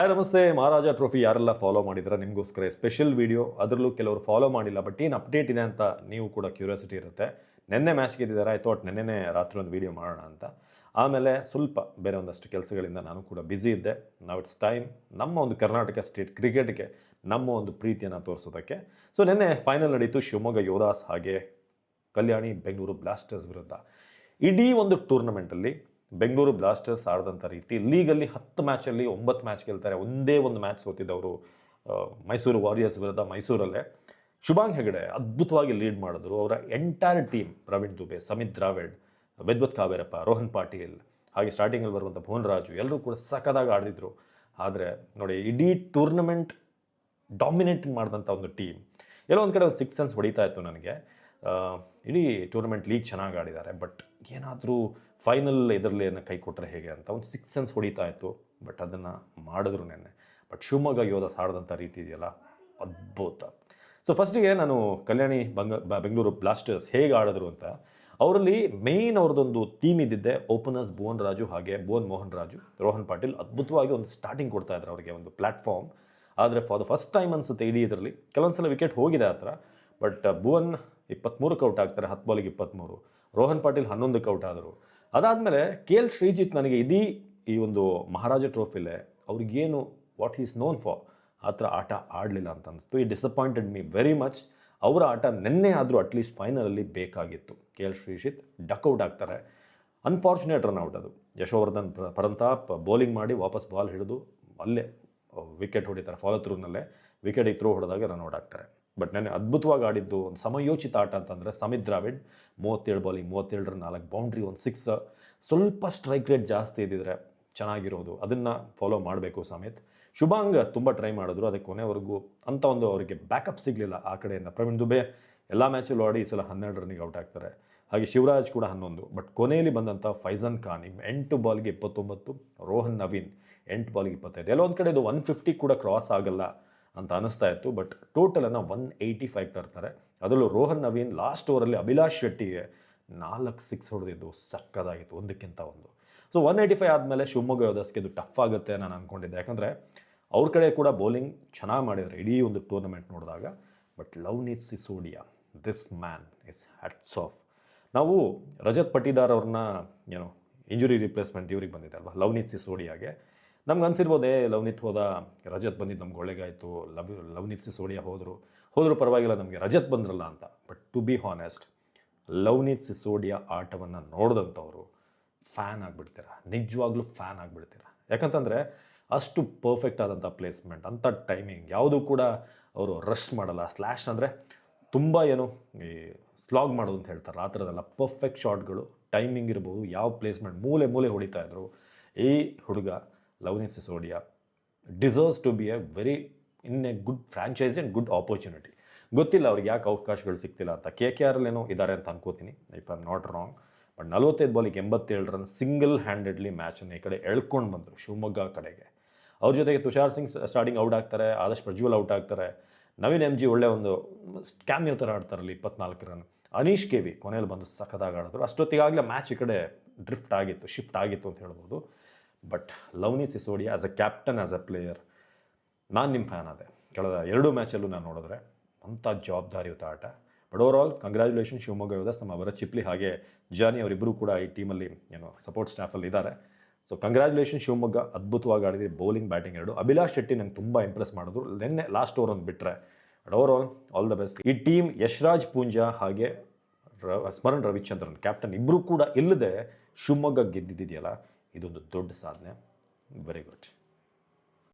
Hi ನಮಸ್ತೆ. ಮಹಾರಾಜ trophy ಯಾರೆಲ್ಲ follow ಮಾಡಿದ್ರೆ ನಿಮಗೋಸ್ಕರ ಸ್ಪೆಷಲ್ ವಿಡಿಯೋ. ಅದರಲ್ಲೂ ಕೆಲವರು ಫಾಲೋ ಮಾಡಿಲ್ಲ, ಬಟ್ ಏನು ಅಪ್ಡೇಟ್ ಇದೆ ಅಂತ ನೀವು ಕೂಡ ಕ್ಯೂರಿಯಾಸಿಟಿ ಇರುತ್ತೆ. ನೆನ್ನೆ ಮ್ಯಾಚ್ ಗೆದ್ದಿದ್ದಾರೆ, ಐ ಥಾಟ್ ನೆನ್ನೆನೇ ರಾತ್ರಿ ಒಂದು ವೀಡಿಯೋ ಮಾಡೋಣ ಅಂತ. ಆಮೇಲೆ ಸ್ವಲ್ಪ ಬೇರೆ ಒಂದಷ್ಟು ಕೆಲಸಗಳಿಂದ ನಾನು ಕೂಡ ಬ್ಯುಸಿ ಇದ್ದೆ. ನಾವು ಇಟ್ಸ್ ಟೈಮ್ ನಮ್ಮ ಒಂದು ಕರ್ನಾಟಕ ಸ್ಟೇಟ್ ಕ್ರಿಕೆಟ್ಗೆ ನಮ್ಮ ಒಂದು ಪ್ರೀತಿಯನ್ನು ತೋರಿಸೋದಕ್ಕೆ. ಸೊ ನೆನ್ನೆ ಫೈನಲ್ ನಡೀತು ಶಿವಮೊಗ್ಗ ಯೋಧಾಸ್ ಹಾಗೆ ಕಲ್ಯಾಣಿ ಬೆಂಗಳೂರು ಬ್ಲಾಸ್ಟರ್ಸ್ ವಿರುದ್ಧ. ಇಡೀ ಒಂದು ಟೂರ್ನಮೆಂಟಲ್ಲಿ ಬೆಂಗಳೂರು ಬ್ಲಾಸ್ಟರ್ಸ್ ಆಡಿದಂಥ ರೀತಿ ಲೀಗಲ್ಲಿ 10 ಮ್ಯಾಚಲ್ಲಿ 9 ಮ್ಯಾಚ್ ಗೆಲ್ತಾರೆ. ಒಂದೇ ಒಂದು ಮ್ಯಾಚ್ ಸೋತಿದ್ದವರು ಮೈಸೂರು ವಾರಿಯರ್ಸ್ ವಿರುದ್ಧ ಮೈಸೂರಲ್ಲೇ. ಶುಭಾಂಗ್ ಹೆಗಡೆ ಅದ್ಭುತವಾಗಿ ಲೀಡ್ ಮಾಡಿದ್ರು. ಅವರ ಎಂಟೈರ್ ಟೀಮ್, ಪ್ರವೀಣ್ ದುಬೆ, ಸಮಿತ್ ದ್ರಾವಿಡ್, ವಿದ್ವತ್ ಕಾವೇರಪ್ಪ, ರೋಹನ್ ಪಾಟೀಲ್, ಹಾಗೆ ಸ್ಟಾರ್ಟಿಂಗಲ್ಲಿ ಬರುವಂಥ ಭುವನ್ ರಾಜು ಎಲ್ಲರೂ ಕೂಡ ಸಖತ್ತಾಗಿ ಆಡಿದ್ರು. ಆದರೆ ನೋಡಿ, ಇಡೀ ಟೂರ್ನಮೆಂಟ್ ಡಾಮಿನೇಟಿಂಗ್ ಮಾಡಿದಂಥ ಒಂದು ಟೀಮ್ ಎಲ್ಲೋ ಒಂದು ಕಡೆ ಒಂದು 6 ರನ್ಸ್ ಹೊಡಿತಾ ಇತ್ತು ನನಗೆ. ಇಡೀ ಟೂರ್ನಮೆಂಟ್ ಲೀಗ್ ಚೆನ್ನಾಗಿ ಆಡಿದ್ದಾರೆ, ಬಟ್ ಏನಾದರೂ ಫೈನಲ್ ಇದರಲ್ಲಿ ಕೈ ಕೊಟ್ಟರೆ ಹೇಗೆ ಅಂತ ಒಂದು 6 ರನ್ಸ್ ಹೊಡಿತಾ ಇತ್ತು. ಬಟ್ ಅದನ್ನು ಮಾಡಿದ್ರು ನೆನ್ನೆ. ಬಟ್ ಶಿವಮೊಗ್ಗ ಯೋಧಾಸ್ ಆಡಿದಂಥ ರೀತಿ ಇದೆಯಲ್ಲ, ಅದ್ಭುತ. ಸೊ ಫಸ್ಟಿಗೆ ನಾನು ಕಲ್ಯಾಣಿ ಬೆಂಗಳೂರು ಬ್ಲಾಸ್ಟರ್ಸ್ ಹೇಗೆ ಆಡಿದ್ರು ಅಂತ, ಅವರಲ್ಲಿ ಮೇಯ್ನ್ ಅವ್ರದ್ದೊಂದು ಥೀಮ್ ಇದ್ದಿದ್ದೆ ಓಪನರ್ಸ್ ಭುವನ್ ರಾಜು ಹಾಗೆ ಭುವನ್ ಮೋಹನ್ ರಾಜು, ರೋಹನ್ ಪಾಟೀಲ್ ಅದ್ಭುತವಾಗಿ ಒಂದು ಸ್ಟಾರ್ಟಿಂಗ್ ಕೊಡ್ತಾ ಇದ್ರು ಅವರಿಗೆ ಒಂದು ಪ್ಲ್ಯಾಟ್ಫಾರ್ಮ್. ಆದರೆ ಫಾರ್ ದ ಫಸ್ಟ್ ಟೈಮ್ ಅನಿಸುತ್ತೆ ಇಡೀ ಇದರಲ್ಲಿ, ಕೆಲವೊಂದು ಸಲ ವಿಕೆಟ್ ಹೋಗಿದೆ ಆ ಥರ. ಬಟ್ ಭುವನ್ 23ಕ್ಕೆ ಔಟ್ ಆಗ್ತಾರೆ, 10 ಬಾಲಿಗೆ 23. ರೋಹನ್ ಪಾಟೀಲ್ 11ಕ್ಕೆ ಔಟ್ ಆದರು. ಅದಾದಮೇಲೆ KL ಶ್ರೀಜಿತ್ ನನಗೆ ಈ ಒಂದು ಮಹಾರಾಜ ಟ್ರೋಫಿಲೇ ಅವ್ರಿಗೇನು ವಾಟ್ ಈಸ್ ನೋನ್ ಫಾರ್ ಆ ಥರ ಆಟ ಆಡಲಿಲ್ಲ ಅಂತ ಅನಿಸ್ತು. ಈ ಡಿಸಪಾಯಿಂಟೆಡ್ ಮೀ ವೆರಿ ಮಚ್. ಅವರ ಆಟ ನೆನ್ನೆ ಆದರೂ ಅಟ್ಲೀಸ್ಟ್ ಫೈನಲಲ್ಲಿ ಬೇಕಾಗಿತ್ತು. KL ಶ್ರೀಜಿತ್ ಡಕ್ಔಟ್ ಆಗ್ತಾರೆ. ಅನ್ಫಾರ್ಚುನೇಟ್ ರನ್ಔಟ್ ಅದು. ಯಶೋವರ್ಧನ್ ಪರಂತಾಪ್ ಬೌಲಿಂಗ್ ಮಾಡಿ ವಾಪಸ್ ಬಾಲ್ ಹಿಡಿದು ಅಲ್ಲೇ ವಿಕೆಟ್ ಹೊಡಿತಾರೆ. ಫಾಲೋ ಥ್ರೂನಲ್ಲೇ ವಿಕೆಟಿಗೆ ಥ್ರೋ ಹೊಡೆದಾಗ ರನ್ಔಟ್ ಆಗ್ತಾರೆ. ಬಟ್ ನೆನ್ನೆ ಅದ್ಭುತವಾಗಿ ಆಡಿದ್ದು ಒಂದು ಸಮಯೋಚಿತ ಆಟ ಅಂತಂದರೆ ಸಮಿತ್ ದ್ರಾವಿಡ್ 37 ಬಾಲಿಂಗ್ 37 ರನ್, 4 ಬೌಂಡ್ರಿ, 1 ಸಿಕ್ಸ್. ಸ್ವಲ್ಪ ಸ್ಟ್ರೈಕ್ ರೇಟ್ ಜಾಸ್ತಿ ಇದ್ದಿದ್ರೆ ಚೆನ್ನಾಗಿರೋದು. ಅದನ್ನು ಫಾಲೋ ಮಾಡಬೇಕು ಸಮಿತ್. ಶುಭಾಂಗ್ ತುಂಬ ಟ್ರೈ ಮಾಡಿದ್ರು, ಅದಕ್ಕೆ ಕೊನೆವರೆಗೂ ಅಂಥ ಒಂದು ಅವರಿಗೆ ಬ್ಯಾಕಪ್ ಸಿಗಲಿಲ್ಲ ಆ ಕಡೆಯಿಂದ. ಪ್ರವೀಣ್ ದುಬೆ ಎಲ್ಲ ಮ್ಯಾಚಲ್ಲೂ ಆಡಿ ಈ ಸಲ 12 ರನ್ನಿಗೆ ಔಟ್ ಆಗ್ತಾರೆ. ಹಾಗೆ ಶಿವರಾಜ್ ಕೂಡ 11. ಬಟ್ ಕೊನೆಯಲ್ಲಿ ಬಂದಂಥ ಫೈಜನ್ ಖಾನ್ 8 ಬಾಲ್ಗೆ 29, ರೋಹನ್ ನವೀನ್ 8 ಬಾಲ್ಗೆ 25. ಎಲ್ಲೊಂದು ಕಡೆ ಇದು 150 ಕೂಡ ಕ್ರಾಸ್ ಆಗಲ್ಲ ಅಂತ ಅನಿಸ್ತಾ ಇತ್ತು. ಬಟ್ ಟೋಟಲನ್ನು 185 ತರ್ತಾರೆ. ಅದರಲ್ಲೂ ರೋಹನ್ ನವೀನ್ ಲಾಸ್ಟ್ ಓವರಲ್ಲಿ ಅಭಿಲಾಷ್ ಶೆಟ್ಟಿಗೆ 4 ಸಿಕ್ಸ್ ಹೊಡೆದಿದ್ದು ಸಕ್ಕದಾಗಿತ್ತು, ಒಂದಕ್ಕಿಂತ ಒಂದು. ಸೊ 185 ಆದಮೇಲೆ ಶಿವಮೊಗ್ಗ ಯೋಧಾಸ್ಗೆ ಇದು ಟಫ್ ಆಗುತ್ತೆ ನಾನು ಅಂದ್ಕೊಂಡಿದ್ದೆ. ಯಾಕಂದರೆ ಅವ್ರ ಕಡೆ ಕೂಡ ಬೌಲಿಂಗ್ ಚೆನ್ನಾಗಿ ಮಾಡಿದ್ದಾರೆ ಇಡೀ ಒಂದು ಟೂರ್ನಮೆಂಟ್ ನೋಡಿದಾಗ. But Lavneet Sisodia, this man is hats off. ನಾವು ರಜತ್ ಪಟಿದಾರ್ ಅವ್ರನ್ನ ಇಂಜುರಿ ರಿಪ್ಲೇಸ್ಮೆಂಟ್ ಇವ್ರಿಗೆ ಬಂದಿದೆ ಅಲ್ವಾ, ಲವ್ನೀತ್ ಸಿಸೋಡಿಯಾಗೆ. ನಮ್ಗೆ ಅನ್ಸಿರ್ಬೋದೇ ಲವ್ನೀತ್ ಹೋದ, ರಜತ್ ಬಂದಿದ್ದು ನಮ್ಗೆ ಒಳ್ಳೆಗಾಯಿತು, ಲವ್ನೀತ್ ಸಿಸೋಡಿಯಾ ಹೋದರೂ ಪರವಾಗಿಲ್ಲ, ನಮಗೆ ರಜತ್ ಬಂದ್ರಲ್ಲ ಅಂತ. But to be honest, Lavneet Sisodia ಆಟವನ್ನು ನೋಡಿದಂಥವ್ರು ಫ್ಯಾನ್ ಆಗಿಬಿಡ್ತೀರ, ನಿಜವಾಗ್ಲೂ ಫ್ಯಾನ್ ಆಗಿಬಿಡ್ತೀರ. ಯಾಕಂತಂದರೆ ಅಷ್ಟು ಪರ್ಫೆಕ್ಟ್ ಆದಂಥ ಪ್ಲೇಸ್ಮೆಂಟ್, ಅಂಥ ಟೈಮಿಂಗ್, ಯಾವುದೂ ಕೂಡ ಅವರು ರಶ್ ಮಾಡಲ್ಲ. ಸ್ಲ್ಯಾಶ್ ಅಂದರೆ ತುಂಬ ಈ ಸ್ಲಾಗ್ ಮಾಡೋದು ಅಂತ ಹೇಳ್ತಾರೆ, ಆ ಥರದಲ್ಲ. ಪರ್ಫೆಕ್ಟ್ ಶಾಟ್ಗಳು, ಟೈಮಿಂಗ್ ಇರ್ಬೋದು, ಯಾವ ಪ್ಲೇಸ್ಮೆಂಟ್, ಮೂಲೆ ಹೊಡಿತಾ ಇದ್ರು. ಈ ಹುಡುಗ Lavneet Sisodia deserves to be a very in a good franchise and good opportunity. ಗೊತ್ತಿಲ್ಲ ಅವ್ರಿಗೆ ಯಾಕೆ ಅವಕಾಶಗಳು ಸಿಗ್ತಿಲ್ಲ ಅಂತ. KKR ಏನೋ ಇದ್ದಾರೆ ಅಂತ ಅನ್ಕೋತೀನಿ, if I am not wrong. But 45 ಬಾಲಿಗೆ 87 ರನ್ ಸಿಂಗಲ್ ಹ್ಯಾಂಡೆಡ್ಲಿ ಮ್ಯಾಚನ್ನು ಈ ಕಡೆ ಎಳ್ಕೊಂಡು ಬಂದರು ಶಿವಮೊಗ್ಗ ಕಡೆಗೆ. ಅವ್ರ ಜೊತೆಗೆ ತುಷಾರ್ ಸಿಂಗ್ ಸ್ಟಾರ್ಟಿಂಗ್ ಔಟ್ ಆಗ್ತಾರೆ, ಆದರ್ಶ್ ಪ್ರಜ್ವಲ್ ಔಟ್ ಆಗ್ತಾರೆ. ನವೀನ್ MG ಒಳ್ಳೆ ಒಂದು ಕ್ಯಾಮಿಯೋ ಥರ ಆಡ್ತಾರಲ್ಲಿ 24 ರನ್. ಅನೀಶ್ KV ಕೊನೆಯಲ್ಲಿ ಬಂದು ಸಖತ್ತಾಗಿ ಆಡಿದ್ರು. ಅಷ್ಟೊತ್ತಿಗಾಗಲೇ ಮ್ಯಾಚ್ ಈ ಕಡೆ ಶಿಫ್ಟ್ ಆಗಿತ್ತು ಅಂತ ಹೇಳ್ಬೋದು. But Lavneet Sisodia as a captain, as a player, ನಾನು ನಿಮ್ಮ ಫ್ಯಾನ್ ಆದೆ. ಕಳೆದ 2 ಮ್ಯಾಚಲ್ಲೂ ನಾನು ನೋಡಿದ್ರೆ ಅಂಥ ಜವಾಬ್ದಾರಿಯುತ ಆಟ. But over all congratulation Shivamogga Yodhas. ನಮ್ಮ ಭರತ್ ಚಿಪ್ಲಿ ಹಾಗೆ ಜಾನಿ ಅವರಿಬ್ಬರು ಕೂಡ ಈ ಟೀಮಲ್ಲಿ ಸಪೋರ್ಟ್ ಸ್ಟಾಫಲ್ಲಿ ಇದ್ದಾರೆ. ಸೊ ಕಂಗ್ರ್ಯಾಚುಲೇಷನ್ ಶಿವಮೊಗ್ಗ, ಅದ್ಭುತವಾಗಿ ಆಡಿದ್ರಿ. ಬೌಲಿಂಗ್ ಬ್ಯಾಟಿಂಗ್ ಎರಡು. ಅಭಿಲಾಷ್ ಶೆಟ್ಟಿ ನಂಗೆ ತುಂಬ ಇಂಪ್ರೆಸ್ ಮಾಡಿದ್ರು ನಿನ್ನೆ ಲಾಸ್ಟ್ ಓವರ್ ಒಂದು ಬಿಟ್ಟರೆ. But over all the best. ಈ ಟೀಮ್ ಯಶ್ರಾಜ್ ಪೂಂಜಾ ಹಾಗೆ ಸ್ಮರಣ್ ರವಿಚಂದ್ರನ್ ಕ್ಯಾಪ್ಟನ್ ಇಬ್ಬರು ಕೂಡ ಇಲ್ಲದೆ ಶಿವಮೊಗ್ಗ ಗೆದ್ದಿದೆಯಲ್ಲ, ಇದೊಂದು ದೊಡ್ಡ ಸಾಧನೆ. Very good.